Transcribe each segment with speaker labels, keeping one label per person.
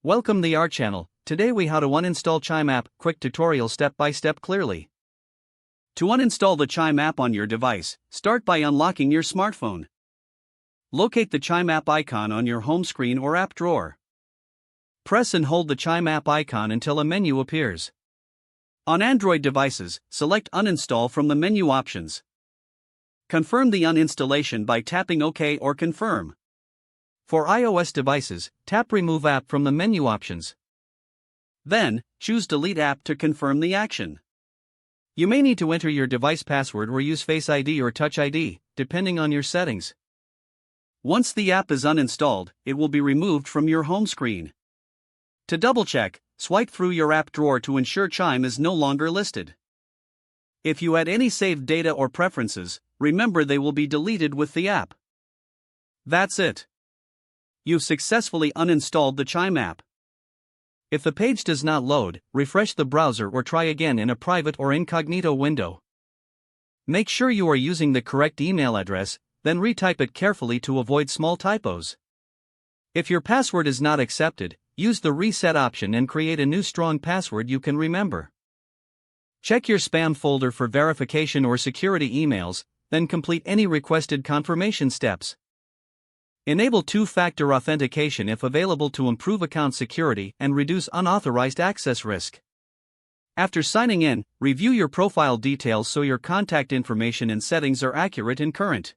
Speaker 1: Welcome the our channel. Today we how to uninstall Chime app, quick tutorial step by step clearly. To uninstall the Chime app on your device, start by unlocking your smartphone. Locate the Chime app icon on your home screen or app drawer. Press and hold the Chime app icon until a menu appears. On Android devices, select uninstall from the menu options. Confirm the uninstallation by tapping OK or confirm. For iOS devices, tap Remove App from the menu options. Then, choose Delete App to confirm the action. You may need to enter your device password or use Face ID or Touch ID, depending on your settings. Once the app is uninstalled, it will be removed from your home screen. To double-check, swipe through your app drawer to ensure Chime is no longer listed. If you add any saved data or preferences, remember they will be deleted with the app. That's it. You've successfully uninstalled the Chime app. If the page does not load, refresh the browser or try again in a private or incognito window. Make sure you are using the correct email address, then retype it carefully to avoid small typos. If your password is not accepted, use the reset option and create a new strong password you can remember. Check your spam folder for verification or security emails, then complete any requested confirmation steps. Enable two-factor authentication if available to improve account security and reduce unauthorized access risk. After signing in, review your profile details so your contact information and settings are accurate and current.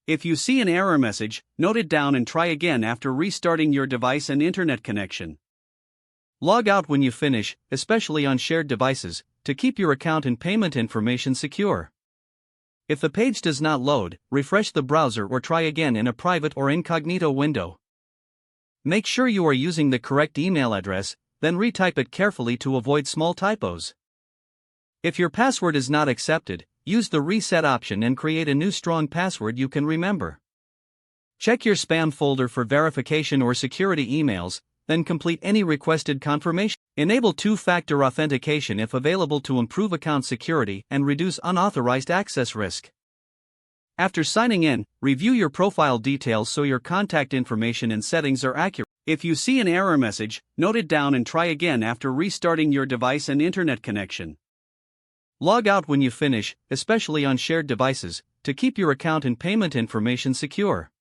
Speaker 1: If you see an error message, note it down and try again after restarting your device and internet connection. Log out when you finish, especially on shared devices, to keep your account and payment information secure. If the page does not load, refresh the browser or try again in a private or incognito window. Make sure you are using the correct email address, then retype it carefully to avoid small typos. If your password is not accepted, use the reset option and create a new strong password you can remember. Check your spam folder for verification or security emails, then complete any requested confirmation. Enable two-factor authentication if available to improve account security and reduce unauthorized access risk. After signing in, review your profile details so your contact information and settings are accurate. If you see an error message, note it down and try again after restarting your device and internet connection. Log out when you finish, especially on shared devices, to keep your account and payment information secure.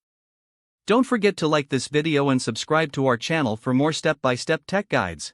Speaker 1: Don't forget to like this video and subscribe to our channel for more step-by-step tech guides.